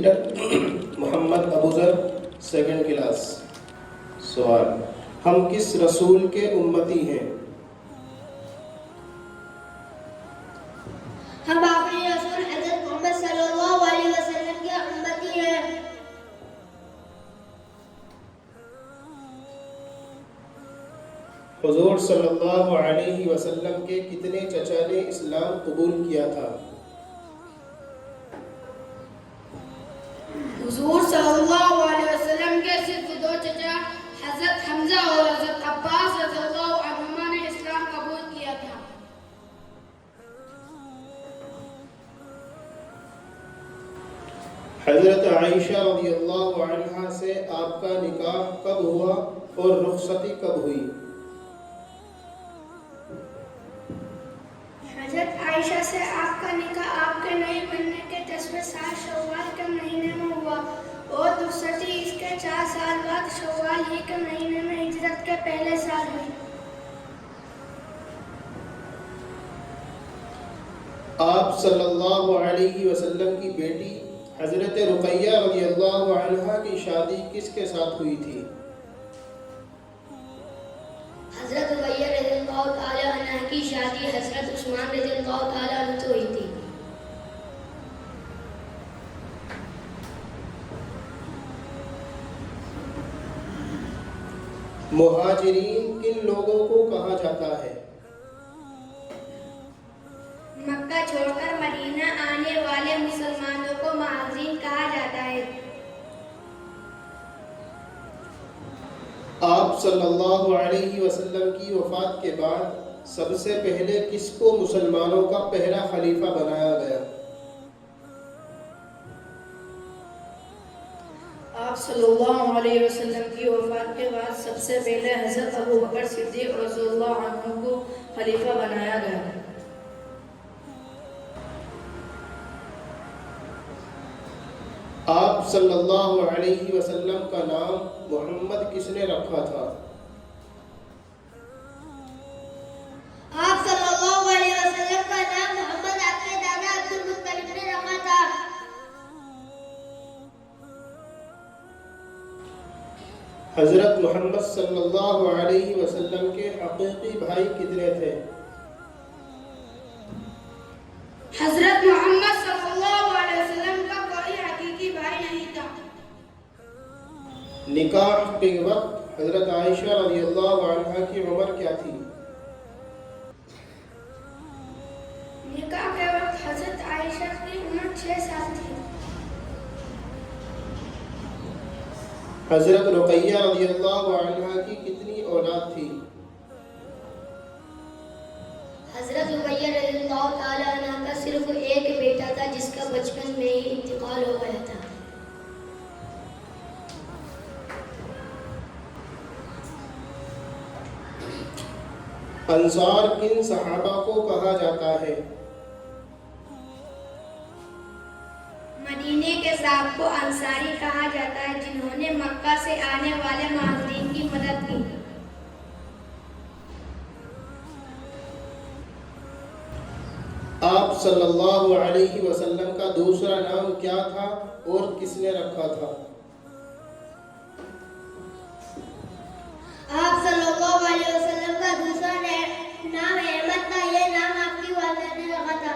محمد Abuzar second class. سوال: ہم کس رسول کے امتی ہیں؟ ہم آخری رسول حضرت محمد صلی اللہ علیہ وسلم کے امتی ہیں۔ حضور صلی اللہ علیہ وسلم کے کتنے چچا نے اسلام قبول کیا تھا؟ حضور صلی اللہ علیہ وسلم کے صرف دو چچا حضرت حمزہ اور حضرت عباس رضی اللہ عنہما نے اسلام قبول کیا تھا۔ حضرت عائشہ رضی اللہ عنہا سے آپ کا نکاح کب ہوا اور رخصتی کب ہوئی؟ حضرت عائشہ سے آپ کا نکاح آپ کے نئے بننے کے 10ویں سال شوال کے مہینے میں ہوا اور رخصتی اس کے 4 سال بعد شوال ہی کے مہینے میں ہجرت کے پہلے سال ہوئی۔ آپ صلی اللہ علیہ وسلم کی بیٹی حضرت رقیہ رضی اللہ عنہا کی شادی کس کے ساتھ ہوئی تھی؟ حضرت رقیہ رضی اللہ تعالی عنہ کی شادی حضرت عثمان رضی اللہ تعالی عنہ سے ہوئی تھی۔ مہاجرین کن لوگوں کو کہا جاتا ہے؟ مکہ چھوڑ کر مدینہ آنے والے مسلمانوں کو مہاجرین کہا جاتا ہے۔ آپ صلی اللہ علیہ وسلم کی وفات کے بعد سب سے پہلے کس کو مسلمانوں کا پہلا خلیفہ بنایا گیا؟ آپ صلی اللہ علیہ وسلم کی وفات کے بعد سب سے پہلے حضرت ابوبکر صدیق رضی اللہ عنہ کو خلیفہ بنایا گیا۔ آپ صلی اللہ علیہ وسلم کا نام محمد کس نے رکھا تھا؟ آپ صلی اللہ علیہ وسلم کا نام محمد آپ کے دادا عبد المطلب نے رکھا تھا۔ حضرت محمد صلی اللہ علیہ وسلم کے حقیقی بھائی کتنے تھے؟ حضرت محمد صلی اللہ علیہ وسلم کا کوئی حقیقی بھائی نہیں تھا۔ نکاح کے وقت حضرت عائشہ رضی اللہ عنہا کی عمر کیا تھی؟ نکاح کے وقت حضرت عائشہ کی عمر 6 سال تھی۔ حضرت رقیہ رضی اللہ عنہا کی کتنی اولاد تھی؟ حضرت رقیہ رضی اللہ تعالی عنہ کا صرف ایک بیٹا تھا جس کا بچپن میں ہی انتقال ہو گیا تھا۔ انصار کن صحابہ کو کہا جاتا ہے؟ مدینے کے صحابہ کو انصاری کہا جاتا ہے جنہوں نے مکہ سے آنے والے مہاجرین کی مدد کی۔ آپ صلی اللہ علیہ وسلم کا دوسرا نام کیا تھا اور کس نے رکھا تھا؟ آپ صلی اللہ علیہ وسلم کا دوسرا نام احمد تھا۔ یہ نام آپ کی والدہ نے رکھا تھا۔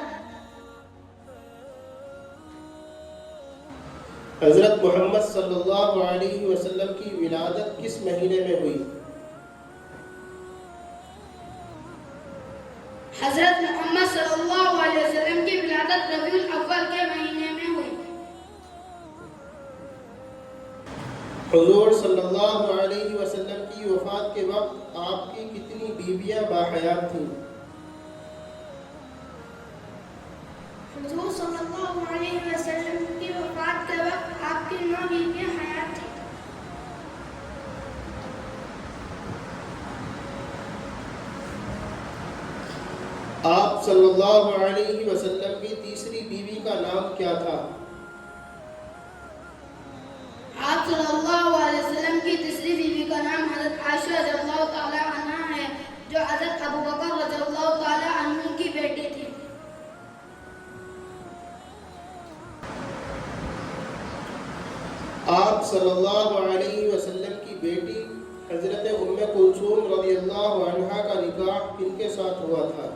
حضرت محمد صلی اللہ علیہ وسلم کی ولادت کس مہینے میں ہوئی؟ حضرت محمد صلی اللہ علیہ وسلم کی ولادت ربیع الاول کے مہینے میں ہوئی۔ حضور صلی اللہ علیہ وسلم کی وفات کے وقت آپ کی کتنی بیویاں باحیات تھیں؟ حضور صلی اللہ علیہ وسلم کی وفات کے وقت آپ کی 9 بیویاں حیات تھیں۔ آپ صلی اللہ علیہ وسلم کی تیسری بیوی کا نام کیا تھا؟ آپ صلی اللہ علیہ وسلم کی تیسری بیوی کا نام حضرت عائشہ رضی اللہ تعالی عنہ ہے جو حضرت ابوبکر رضی اللہ تعالی عنہ کی بیٹی تھی۔ صلی اللہ علیہ وسلم کی بیٹی حضرت ام کلثوم رضی اللہ عنہا کا نکاح کن کے ساتھ ہوا تھا؟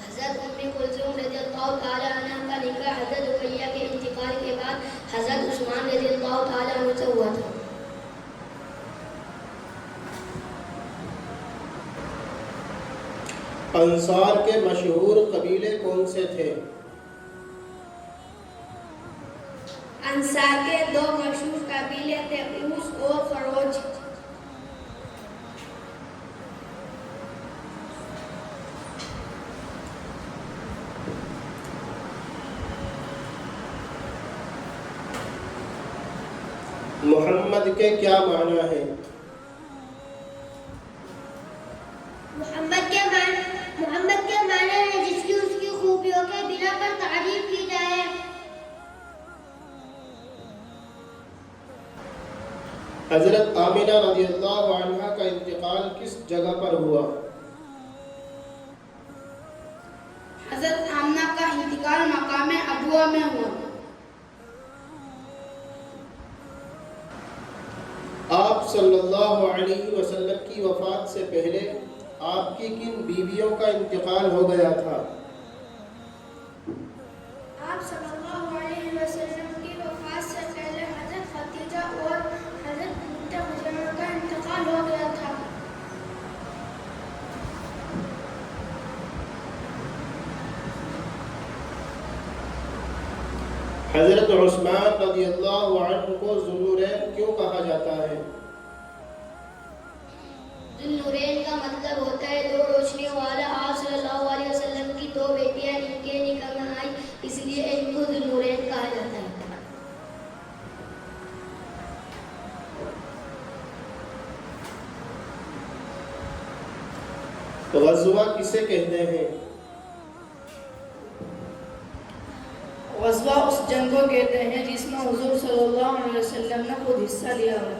حضرت ام کلثوم رضی اللہ تعالی عنہ کا نکاح حضرت رقیہ کے انتقال کے بعد حضرت عثمان رضی اللہ تعالی عنہ سے ہوا تھا۔ انصار کے مشہور قبیلے کون سے تھے؟ انصار کے دو مشہور قبیلے تھے، اوس اور خروج۔ محمد کے کیا معنی ہیں؟ محمد کے معنی ہے جس کی اس کی خوبیوں کے بنا پر تعریف کی جائے۔ حضرت آمنہ رضی اللہ عنہا کا انتقال کس جگہ پر ہوا؟ حضرت آمنہ کا انتقال مقام ابوا میں ہوا۔ آپ صلی اللہ علیہ وسلم کی وفات سے پہلے آپ کی کن بیویوں کا انتقال ہو گیا تھا؟ آپ صلی اللہ علیہ وسلم کی وفات سے پہلے حضرت خدیجہ اور حضرت بنت خزیمہ کا انتقال ہو گیا تھا۔ حضرت عثمان رضی اللہ عنہ کو ذو النورین کیوں کہا جاتا ہے؟ ذو النورین کا مطلب ہوتا ہے دو روشنی والا۔ آپ صلی اللہ علیہ وسلم کی دو بیٹیاں ان کے نکاح میں آئیں، اس لیے ان کو ذو النورین کہا جاتا ہے۔ غزوہ کسے کہتے ہیں؟ غزوہ اس جنگ کو کہتے ہیں جس میں حضور صلی اللہ علیہ وسلم نے خود حصہ لیا ہو۔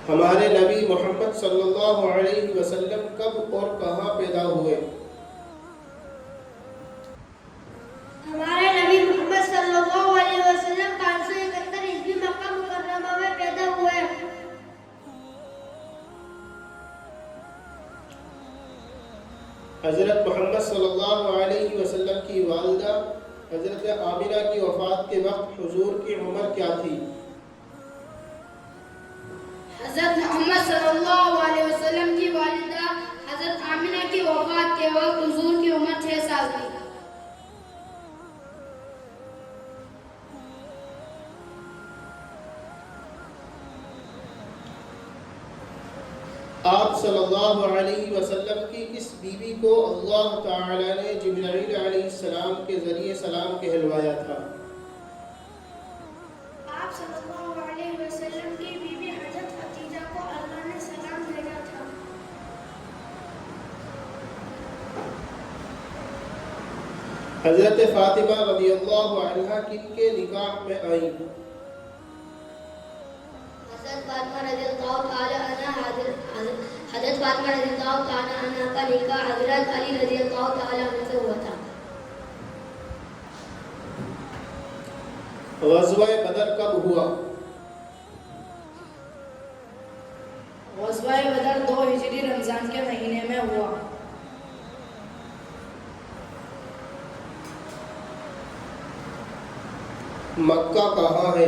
ہمارے نبی محمد صلی اللہ علیہ وسلم کب اور کہاں پیدا ہوئے؟ ہمارے نبی محمد صلی اللہ علیہ وسلم 571 عیسوی مکہ مکرمہ میں پیدا ہوئے۔ حضرت محمد صلی اللہ علیہ وسلم کی والدہ حضرت آمنہ کی وفات کے وقت حضور کی عمر کیا تھی؟ حضرت محمد صلی اللہ علیہ وسلم کی والدہ حضرت آمنہ کی وفات کے وقت حضور کی عمر 6 سال تھی۔ آپ صلی اللہ علیہ وسلم کی کس بیوی کو اللہ تعالی نے جبرائیل علیہ السلام کے ذریعے سلام کہلوایا تھا؟ آپ صلی اللہ علیہ وسلم کی بیوی حضرت خدیجہ کو اللہ نے سلام بھیجا تھا۔ حضرت فاطمہ رضی اللہ عنہا کن کے نکاح میں آئیں؟ حضرت فاطمہ رضی اللہ تعالی عنہ حضرت فاطمہ رضی اللہ تعالی عنہ کا نکاح حضرت علی رضی اللہ تعالی عنہ سے ہوا تھا۔ غزوہ بدر کب ہوا؟ غزوہ بدر 2 ہجری رمضان کے مہینے میں ہوا۔ مکہ کہاں ہے؟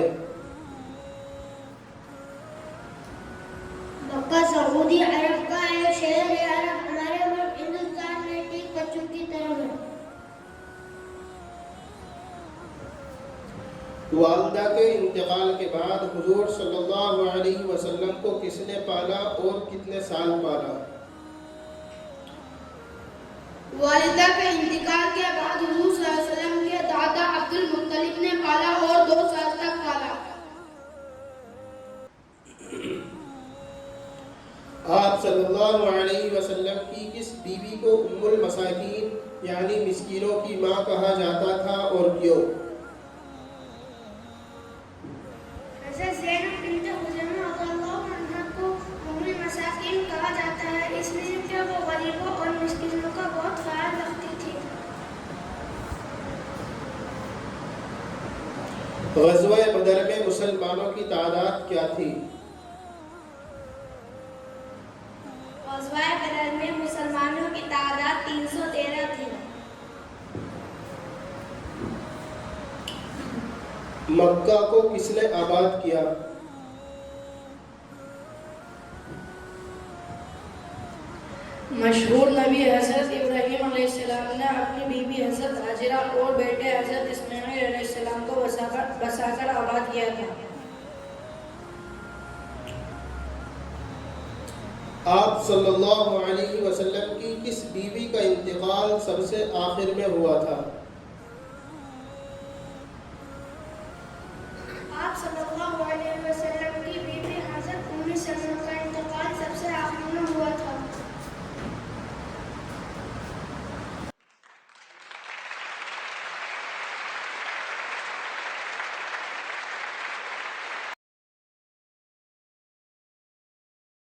مکہ سعودی عرب کا ایک شہر ہے۔ عرب ہمارے ملک ہندوستان میں ٹھیک بچوں کی طرف ہے۔ والدہ کے انتقال کے بعد حضور صلی اللہ علیہ وسلم کو کس نے پالا اور کتنے سال پالا؟ والدہ کے انتقال کے بعد حضور صلی اللہ علیہ وسلم کے دادا عبد المطلب نے پالا اور 2 سال تک پالا۔ آپ صلی اللہ علیہ وسلم کی کس بیوی کو ام المساکین یعنی مسکینوں کی ماں کہا جاتا تھا اور کیوں؟ حضرت زینب بنت خزیمہ رضی اللہ عنہا کو ام المساکین کہا جاتا ہے، اس لیے کہ وہ غریبوں اور مسکینوں کا بہت خیال رکھتی تھی۔ غزوہ بدر میں مسلمانوں کی تعداد کیا تھی؟ غزوہ بدر میں مسلمانوں کی تعداد 313 تھی۔ مکہ کو کس نے آباد کیا؟ مشہور نبی حضرت ابراہیم علیہ السلام نے اپنی بیوی حضرت ہاجرہ اور بیٹے حضرت اسماعیل علیہ السلام کو بسا کر آباد کیا تھا۔ آپ صلی اللہ علیہ وسلم کی کس بیوی کا انتقال سب سے آخر میں ہوا تھا؟